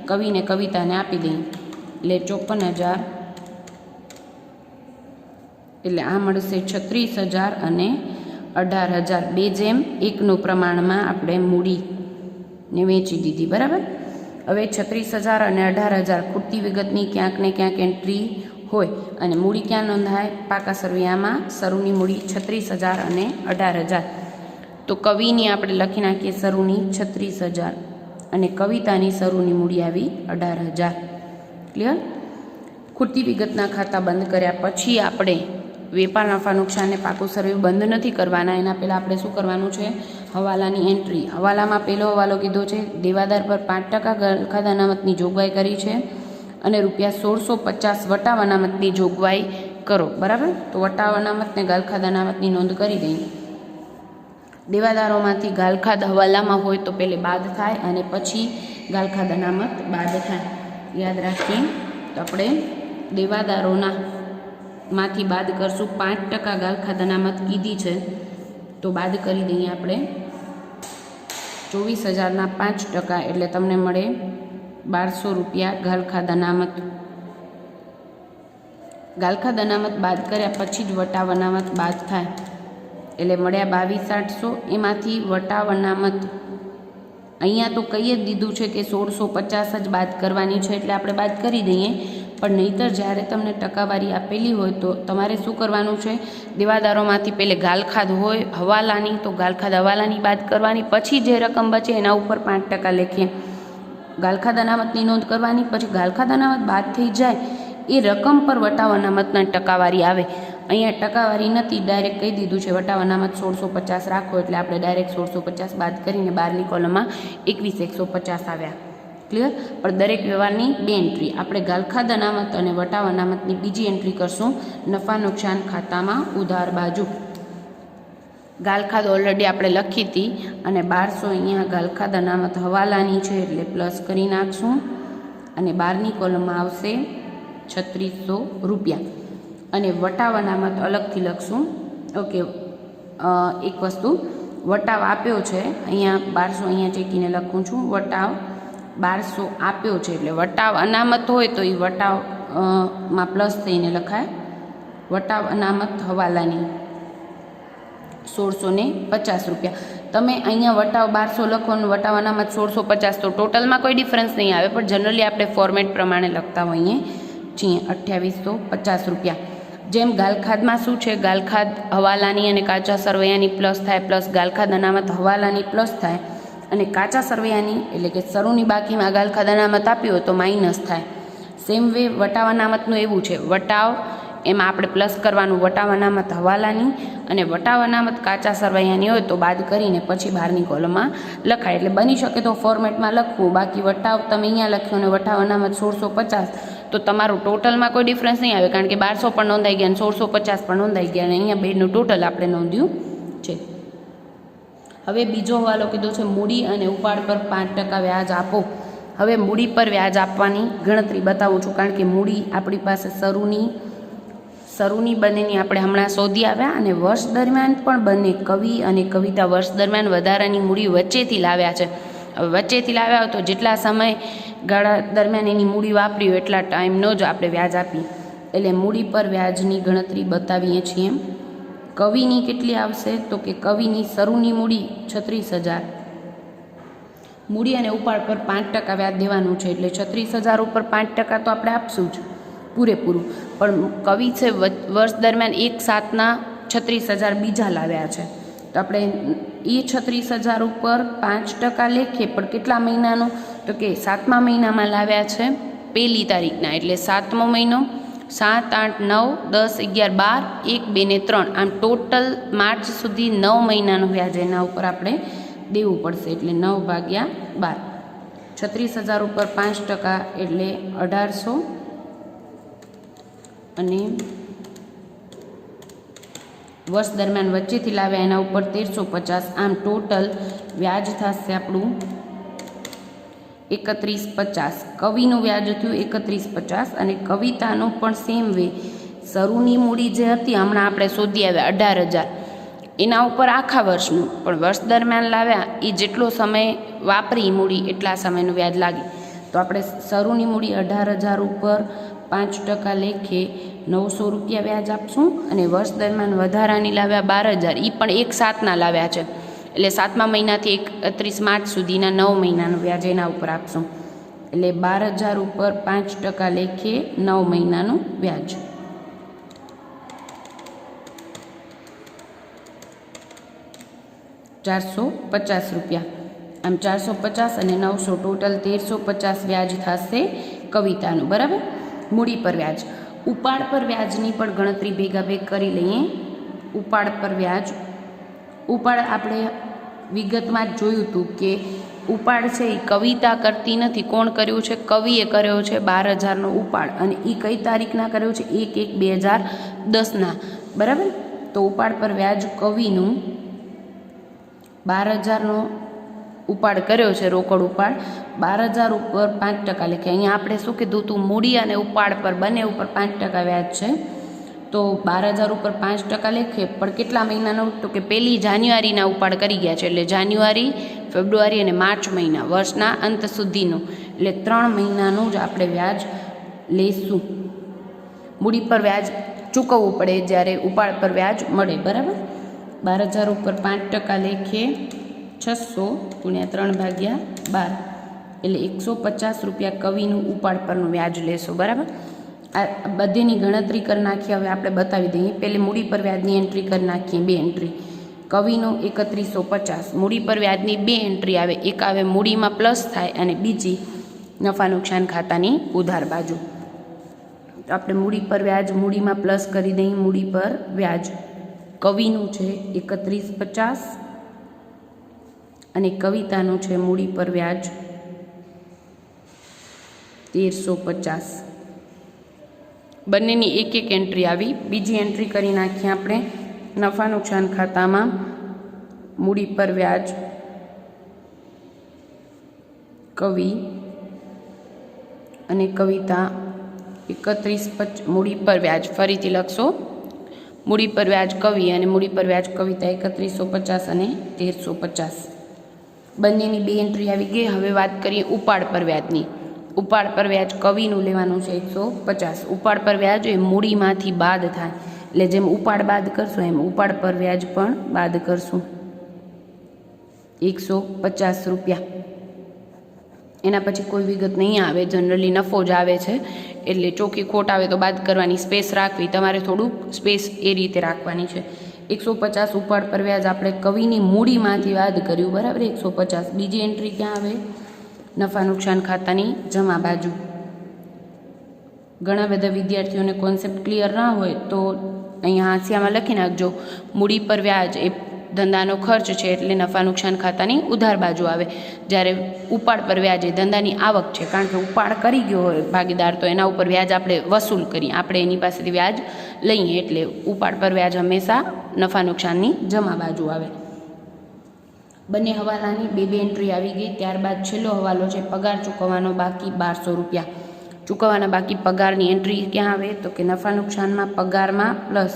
કવિને કવિતાને આપી દઈએ એટલે 54,000 એટલે આ મળશે 36,000 અને 18,000. 2:1નું પ્રમાણમાં આપણે મૂડીને વેચી દીધી. બરાબર. હવે 36,000 અને 18,000 ખૂટતી વિગતની ક્યાંક ને ક્યાંક એન્ટ્રી હોય અને મૂડી ક્યાં નોંધાય? પાકા સરવૈયામાં શરૂની મૂડી 36,000 અને 18,000. તો કવિની આપણે લખી નાખીએ શરૂની 36,000 અને કવિતાની શરૂની મૂડી આવી 18,000. ક્લિયર? ખૂટતી વિગતના ખાતા બંધ કર્યા પછી આપણે વેપાર નફા નુકસાનને પાકું સરવૈયું બંધ નથી કરવાના. એના પહેલાં આપણે શું કરવાનું છે? હવાલાની એન્ટ્રી. હવાલામાં પહેલો હવાલો કીધો છે દેવાદાર પર 5% ગલખાદ અનામતની જોગવાઈ કરી છે અને ₹1650 વટાવ અનામતની જોગવાઈ કરો. બરાબર, તો વટાવ અનામત ને ગાલખાદ અનામતની નોંધ કરી દઈએ. દેવાદારોમાંથી ગાલખાદ હવાલામાં હોય તો પહેલે બાદ થાય અને પછી ગાલખાદ અનામત બાદ થાય. યાદ રાખીએ. તો આપણે દેવાદારોના માંથી બાદ કરશું. 5% ગાલખાદ અનામત કીધી છે તો બાદ કરી દઈએ આપણે 24,000ના 5%, એટલે તમને મળે 1200 રૂપિયા ગાલખાદ અનામત. ગાલખાદ અનામત બાદ કર્યા પછી જ વટાવ અનામત બાદ થાય, એટલે મળ્યા 22,800. એમાંથી વટાવ અનામત અહીંયા તો કહી જ દીધું છે કે 1650 જ બાદ કરવાની છે, એટલે આપણે બાદ કરી દઈએ. પણ નહીંતર જ્યારે તમને ટકાવારી આપેલી હોય તો તમારે શું કરવાનું છે, દેવાદારોમાંથી પહેલે ગાલખાદ હોય હવાલાની તો ગાલખાદ હવાલાની બાદ કરવાની, પછી જે રકમ બચે એના ઉપર 5% લેખે ગાલખાદ અનામતની નોંધ કરવાની. પછી ગાલખાદ અનામત બાદ થઈ જાય એ રકમ પર વટાવ અનામતના ટકાવારી આવે. અહીંયા ટકાવારી નથી, ડાયરેક્ટ કહી દીધું છે વટાવ અનામત 1650 રાખો, એટલે આપણે ડાયરેક્ટ 1650 બાદ કરીને 12ની કોલમમાં 21,150 આવ્યા. ક્લિયર. પણ દરેક વ્યવહારની 2 એન્ટ્રી. આપણે ગાલખાદ અનામત અને વટાવ અનામતની બીજી એન્ટ્રી કરશું નફા નુકસાન ખાતામાં ઉધાર બાજુ. ગાલખાદ ઓલરેડી આપણે લખી હતી અને 1200 અહીંયા ગાલખાદ અનામત હવાલાની છે એટલે પ્લસ કરી નાખશું અને 12ની કોલમમાં આવશે 3600 રૂપિયા. અને વટાવ અનામત અલગથી લખશું. ઓકે, એક વસ્તુ વટાવ આપ્યો છે અહીંયા 1200, અહીંયા ચેકીને લખું છું. વટાવ 1200 આપ્યો છે એટલે વટાવ અનામત હોય તો એ વટાવ માં પ્લસ થઈને લખાય. વટાવ અનામત હવાલાની 1650 રૂપિયા. તમે અહીંયા વટાવ 1200 લખો અને વટાવ અનામત 1650, તો ટોટલમાં કોઈ ડિફરન્સ નહીં આવે, પણ જનરલી આપણે ફોર્મેટ પ્રમાણે લખતા હોઈએ છીએ. 2850 રૂપિયા. જેમ ગાલખાદમાં શું છે, ગાલખાદ હવાલાની અને કાચા સરવૈયાની પ્લસ થાય, પ્લસ ગાલખાદ અનામત હવાલાની પ્લસ થાય, અને કાચા સરવૈયાની એટલે કે શરૂની બાકીમાં ગાલખાદ અનામત આપ્યું હોય તો માઇનસ થાય. સેમ વે વટાવ અનામતનું એવું છે. વટાવ એમાં આપણે પ્લસ કરવાનું વટાવ અનામત હવાલાની, અને વટાવ અનામત કાચા સરવૈયાની હોય તો બાદ કરીને પછી 12ની કોલમમાં લખાય. એટલે બની શકે તો ફોર્મેટમાં લખવું. બાકી વટાવ તમે અહીંયા લખ્યો અને વટાવ અનામત 1650, તો તમારું ટોટલમાં કોઈ ડિફરન્સ નહીં આવે, કારણ કે 1200 પણ નોંધાઈ ગયા અને 1650 પણ નોંધાઈ ગયા, અને અહીંયા બેનું ટોટલ આપણે નોંધ્યું છે. હવે બીજો હવાલો કીધો છે મૂડી અને ઉપાડ પર 5% વ્યાજ આપો. હવે મૂડી પર વ્યાજ આપવાની ગણતરી બતાવું છું, કારણ કે મૂડી આપણી પાસે શરૂની બંનેની આપણે હમણાં શોધી આવ્યા, અને વર્ષ દરમિયાન પણ બંને કવિ અને કવિતા વર્ષ દરમિયાન વધારાની મૂડી વચ્ચેથી લાવ્યા છે. હવે વચ્ચેથી લાવ્યા હોય તો જેટલા સમય ગાળા દરમિયાન એની મૂડી વાપરી હોય એટલા ટાઈમનો જ આપણે વ્યાજ આપીએ, એટલે મૂડી પર વ્યાજની ગણતરી બતાવીએ છીએ. કવિની કેટલી આવશે, તો કે કવિની શરૂની મૂડી 36,000, મૂડી અને ઉપાડ પર 5% વ્યાજ દેવાનું છે, એટલે 36,000 ઉપર 5% તો આપણે આપશું જ પૂરેપૂરું. પણ કવિ છે વર્ષ દરમિયાન 1/7ના 36,000 બીજા લાવ્યા છે, તો આપણે એ 36,000 ઉપર 5% લેખીએ. પણ કેટલા મહિનાનું, તો કે 7મા મહિનામાં લાવ્યા છે 1લી તારીખના, એટલે 7મો મહિનો 7, 8, 9, 10, 11, 12, 1, 2 ને 3, આમ ટોટલ માર્ચ સુધી 9 મહિનાનું વ્યાજ એના ઉપર આપણે દેવું પડશે, એટલે 9/12. 36,000 ઉપર 5% એટલે 1800, અને વર્ષ દરમિયાન વચ્ચેથી લાવ્યા એના ઉપર 1350, આમ ટોટલ વ્યાજ થશે આપણું 3150. કવિનું વ્યાજ થયું 3150, અને કવિતાનું પણ સેમ વે શરૂની મૂડી જે હતી હમણાં આપણે શોધી આવ્યા 18,000, એના ઉપર આખા વર્ષનું, પણ વર્ષ દરમિયાન લાવ્યા એ જેટલો સમય વાપરી મૂડી એટલા સમયનું વ્યાજ લાગે. તો આપણે શરૂની મૂડી 18,000 ઉપર 5% લેખે 900 રૂપિયા વ્યાજ આપશું, અને વર્ષ દરમિયાન વધારાની લાવ્યા 12,000, એ પણ 1/7ના લાવ્યા છે, એટલે 7મા મહિનાથી 31 માર્ચ સુધીના 9 મહિનાનું વ્યાજ એના ઉપર આપશું, એટલે 12,000 ઉપર 5% લેખે 9 મહિનાનું વ્યાજ. ₹450. આમ 450 અને 900 ટોટલ 1350 વ્યાજ થશે કવિતાનું. બરાબર. મૂડી પર વ્યાજ. ઉપાડ પર વ્યાજની પણ ગણતરી ભેગા કરી લઈએ. ઉપાડ પર વ્યાજ, ઉપાડ આપણે વિગતમાં જ જોયું હતું કે ઉપાડ છે એ કવિતા કરતી નથી. કોણ કર્યું છે? કવિએ કર્યો છે 12,000નો ઉપાડ. અને એ કઈ તારીખના કર્યો છે? 1/1/2010ના. બરાબર. તો ઉપાડ પર વ્યાજ કવિનું 12,000નો ઉપાડ કર્યો છે, રોકડ ઉપાડ. 12,000 ઉપર 5% લેખે. અહીંયા આપણે શું કીધું હતું? મૂડી અને ઉપાડ પર બંને ઉપર 5% વ્યાજ છે. તો 12,000 ઉપર 5% લેખે. પણ કેટલા મહિનાનો? તો કે 1 જાન્યુઆરીના ઉપાડ કરી ગયા છે. એટલે જાન્યુઆરી, ફેબ્રુઆરી અને માર્ચ મહિના, વર્ષના અંત સુધીનું. એટલે 3 મહિનાનું જ આપણે વ્યાજ લઈશું. મૂડી પર વ્યાજ ચૂકવવું પડે જ્યારે ઉપાડ પર વ્યાજ મળે. બરાબર. 12,000 ઉપર 5% લેખે 600 × 3/12 એટલે 150 રૂપિયા કવિનું ઉપાડ પરનું વ્યાજ લેશો. બરાબર. આ બધીની ગણતરી કરી નાખીએ. હવે આપણે બતાવી દઈએ. પહેલી મૂડી પર વ્યાજની એન્ટ્રી કરી નાખીએ. 2 એન્ટ્રી. કવિનો 3150. મૂડી પર વ્યાજની 2 એન્ટ્રી આવે. એક આવે મૂડીમાં પ્લસ થાય અને બીજી નફા નુકસાન ખાતાની ઉધાર બાજુ. તો આપણે મૂડી પર વ્યાજ મૂડીમાં પ્લસ કરી દઈએ. મૂડી પર વ્યાજ કવિનું છે 3150 અને કવિતાનું છે મૂડી પર વ્યાજ 1350. બંનેની એક એક એન્ટ્રી આવી. બીજી એન્ટ્રી કરી નાખીએ આપણે નફા નુકસાન ખાતામાં. મૂડી પર વ્યાજ કવિ અને કવિતા 3150. મૂડી પર વ્યાજ ફરીથી લખશો. મૂડી પર વ્યાજ કવિ અને મૂડી પર વ્યાજ કવિતા 3150 અને 1350. બંનેની 2 એન્ટ્રી આવી ગઈ. હવે વાત કરીએ ઉપાડ પર વ્યાજની. ઉપાડ પર વ્યાજ કવિનું લેવાનું છે 150. ઉપાડ પર વ્યાજ એ મૂડીમાંથી બાદ થાય. એટલે જેમ ઉપાડ બાદ કરશું એમ ઉપાડ પર વ્યાજ પણ બાદ કરશું. 150 રૂપિયા. એના પછી કોઈ વિગત નહીં આવે. જનરલી નફો જ આવે છે. એટલે ચોખ્ખી ખોટ આવે તો બાદ કરવાની. સ્પેસ રાખવી. તમારે થોડુંક સ્પેસ એ રીતે રાખવાની છે. 150 ઉપાડ પર વ્યાજ આપણે કવિની મૂડીમાંથી બાદ કર્યું. બરાબર. 150. બીજી એન્ટ્રી ક્યાં આવે? નફા નુકસાન ખાતાની જમા બાજુ. ઘણા બધા વિદ્યાર્થીઓને કોન્સેપ્ટ ક્લિયર ના હોય તો અહીંયા હાંસિયામાં લખી નાખજો. મૂડી પર વ્યાજ એ ધંધાનો ખર્ચ છે એટલે નફા નુકસાન ખાતાની ઉધાર બાજુ આવે. જ્યારે ઉપાડ પર વ્યાજ એ ધંધાની આવક છે. કારણ કે ઉપાડ કરી ગયો હોય ભાગીદાર તો એના ઉપર વ્યાજ આપણે વસૂલ કરીએ. આપણે એની પાસેથી વ્યાજ લઈએ. એટલે ઉપાડ પર વ્યાજ હંમેશા નફા નુકસાનની જમા બાજુ આવે. બંને હવાલાની 2 એન્ટ્રી આવી ગઈ. ત્યારબાદ છેલ્લો હવાલો છે પગાર ચૂકવવાનો બાકી 1200 રૂપિયા. ચૂકવવાના બાકી પગારની એન્ટ્રી ક્યાં આવે? તો કે નફા નુકસાનમાં પગારમાં પ્લસ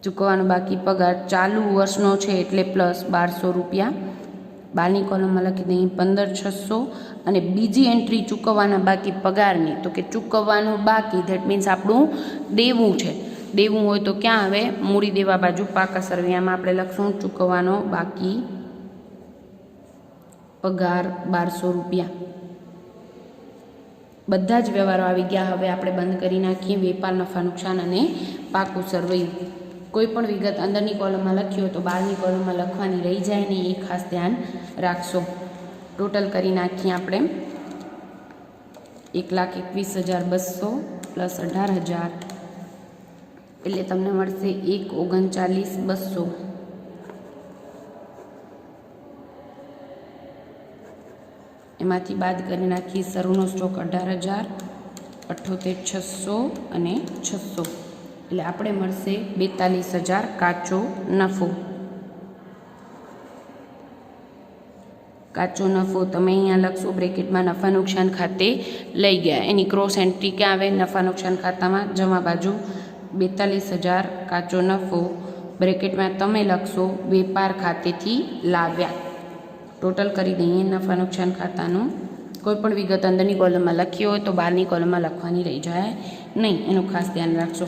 ચૂકવવાનો બાકી પગાર ચાલુ વર્ષનો છે એટલે પ્લસ 1200 રૂપિયા. 12ની કોલમમાં લખી દઈએ 15600. અને બીજી એન્ટ્રી ચૂકવવાના બાકી પગારની. તો કે ચૂકવવાનું બાકી ધેટ મીન્સ આપણું દેવું છે. દેવું હોય તો ક્યાં આવે? મૂડી દેવા બાજુ પાકા સરવૈયામાં આપણે લખશું ચૂકવવાનો બાકી પગાર 1200 રૂપિયા. બધા જ વ્યવહારો આવી ગયા. હવે આપણે બંધ કરી નાખીએ વેપાર, નફા નુકસાન અને પાકું સરવૈયું. કોઈ પણ વિગત અંદરની કોલમમાં લખ્યો તો બહારની કોલમમાં લખવાની રહી જાય ને એ ખાસ ધ્યાન રાખશો. ટોટલ કરી નાખીએ આપણે 1,21,200 પ્લસ 18,000 એટલે તમને મળશે 1,39,200. એમાંથી બાદ કરી નાખીએ શરૂનો સ્ટોક 18,000, 78,600 અને 600 એટલે આપણે મળશે 42,000 કાચો નફો. કાચો નફો તમે અહીંયા લખશો બ્રેકેટમાં નફા નુકસાન ખાતે લઈ ગયા. એની ક્રોસ એન્ટ્રી ક્યાં આવે? નફા નુકસાન ખાતામાં જમા બાજુ 42,000 કાચો નફો બ્રેકેટમાં તમે લખશો વેપાર ખાતેથી લાવ્યા. ટોટલ કરી દઈએ નફા નુકસાન ખાતાનું. કોઈ પણ વિગત અંદરની કોલમમાં લખી હોય તો બહારની કોલમમાં લખવાની રહી જાય નહીં. એનું ખાસ ધ્યાન રાખશો.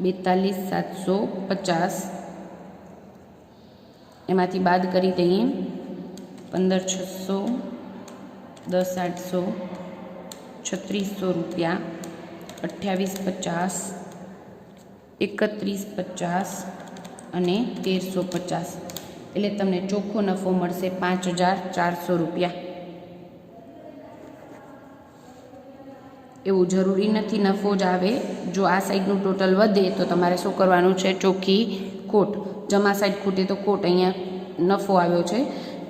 42,750 એમાંથી બાદ કરી દઈએ 15,600, 10,800, 3,600 રૂપિયા, 28,50, 31,50 અને 1,350 એટલે તમને ચોખ્ખો નફો મળશે 5,400 રૂપિયા. એવું જરૂરી નથી નફો જ આવે. જો આ સાઈડનું ટોટલ વધે તો તમારે શું કરવાનું છે? ચોખ્ખી ખોટ. જમા સાઈડ ખૂટે તો ખોટ. અહીંયા નફો આવ્યો છે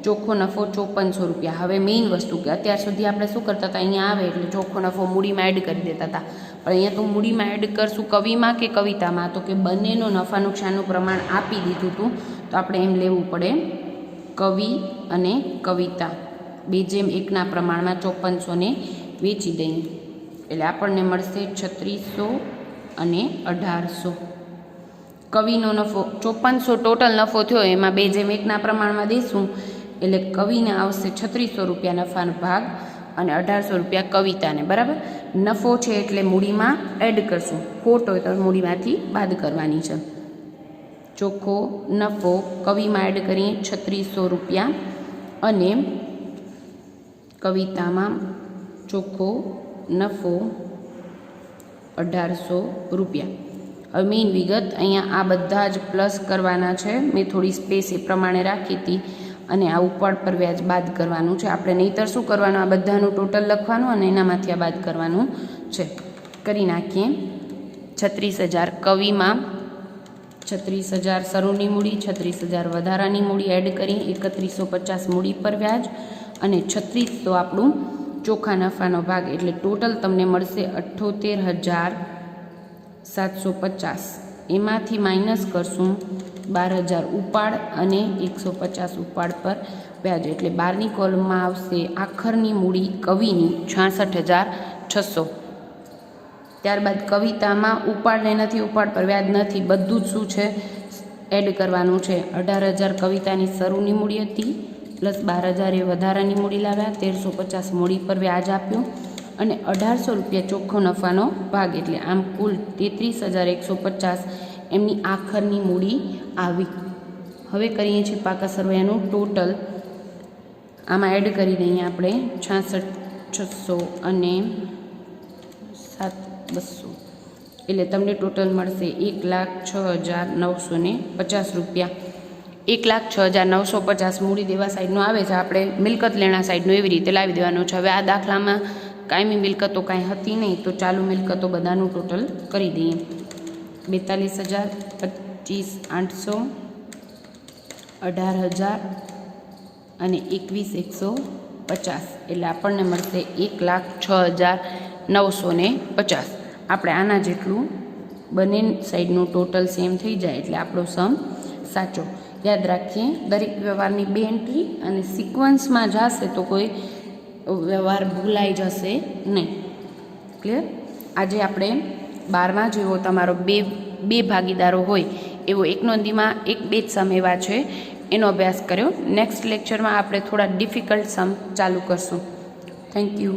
ચોખ્ખો નફો 5400 રૂપિયા. હવે મેઇન વસ્તુ કે અત્યાર સુધી આપણે શું કરતા હતા, અહીંયા આવે એટલે ચોખ્ખો નફો મૂડીમાં એડ કરી દેતા હતા, પણ અહીંયા તો મૂડીમાં એડ કરશું કવિમાં કે કવિતામાં, તો કે બંનેનો નફા નુકસાનનું પ્રમાણ આપી દીધું હતું, તો આપણે એમ લેવું પડે કવિ અને કવિતા 2:1 પ્રમાણમાં 5400 ને વેચી દઈએ એટલે આપણને મળશે 3600 અને 1800. કવિનો નફો 5400 ટોટલ નફો થયો, એમાં 2:1 પ્રમાણમાં દઈશું એટલે કવિને આવશે 3600 રૂપિયા નફાનો ભાગ અને 1800 રૂપિયા કવિતાને. બરાબર, નફો છે એટલે મૂડીમાં એડ કરશું, ખોટ હોય તો મૂડીમાંથી બાદ કરવાની છે. ચોખ્ખો નફો કવિમાં એડ કરીએ 3600 રૂપિયા અને કવિતામાં ચોખ્ખો નફો 1800 રૂપિયા. હવે મેઇન વિગત અહીંયા આ બધા જ પ્લસ કરવાના છે, મેં થોડી સ્પેસ એ પ્રમાણે રાખી હતી, અને આ ઉપાડ પર વ્યાજ બાદ કરવાનું છે આપણે, નહીંતર શું કરવાનું, આ બધાનું ટોટલ લખવાનું અને એનામાંથી આ બાદ કરવાનું છે. કરી નાખીએ. 36000 કવિમાં 36000 શરૂની મૂડી, 36000 વધારાની મૂડી એડ કરી 3150 મૂડી પર વ્યાજ અને 3600 આપણું ચોખ્ખા નફાનો ભાગ, એટલે ટોટલ તમને મળશે 78750. એમાંથી માઇનસ કરશું 12000 ઉપાડ અને 150 ઉપાડ પર વ્યાજ, એટલે 12ની કોલમમાં આવશે આખરની મૂડી કવિની 66600. ત્યારબાદ કવિતામાં ઉપાડને નથી, ઉપાડ પર વ્યાજ નથી, બધું જ શું છે એડ કરવાનું છે. 18000 કવિતાની શરૂની મૂડી હતી પ્લસ 12000 એ વધારાની મૂડી લાવ્યા, 1350 મૂડી પર વ્યાજ આપ્યું અને 1800 રૂપિયા ચોખ્ખો નફાનો ભાગ, એટલે આમ કુલ 33150 એમની આખરની મૂડી આવી. હવે કરીએ છીએ પાકા સરવૈયાનું ટોટલ. આમાં એડ કરી દઈએ આપણે 66600 અને 7200, એટલે તમને ટોટલ મળશે 1,06,950 રૂપિયા. 1,06,950 મૂડી દેવા સાઈડનું આવે છે, આપણે મિલકત લેણા સાઈડનું એવી રીતે લાવી દેવાનું છે. હવે આ દાખલામાં કાયમી મિલકતો કાંઈ હતી નહીં, તો ચાલુ મિલકતો બધાનું ટોટલ કરી દઈએ. 42,000, 25,800, 18,000 અને 21,150, એટલે આપણને મળશે 1,06,950. આપણે આના જેટલું બંને સાઈડનું ટોટલ સેમ થઈ જાય એટલે આપણો સમ સાચો. યાદ રાખીએ, દરેક વ્યવહારની 2 એન્ટ્રી અને સિક્વન્સમાં જશે તો કોઈ વ્યવહાર ભૂલાઈ જશે નહીં. ક્લિયર? આજે આપણે 12મા જેવો તમારો બે ભાગીદારો હોય એવો એક નોંધીમાં 1-2 જ સમ એવા છે એનો અભ્યાસ કર્યો. નેક્સ્ટ લેક્ચરમાં આપણે થોડા ડિફિકલ્ટ સમ ચાલુ કરશું. Thank you.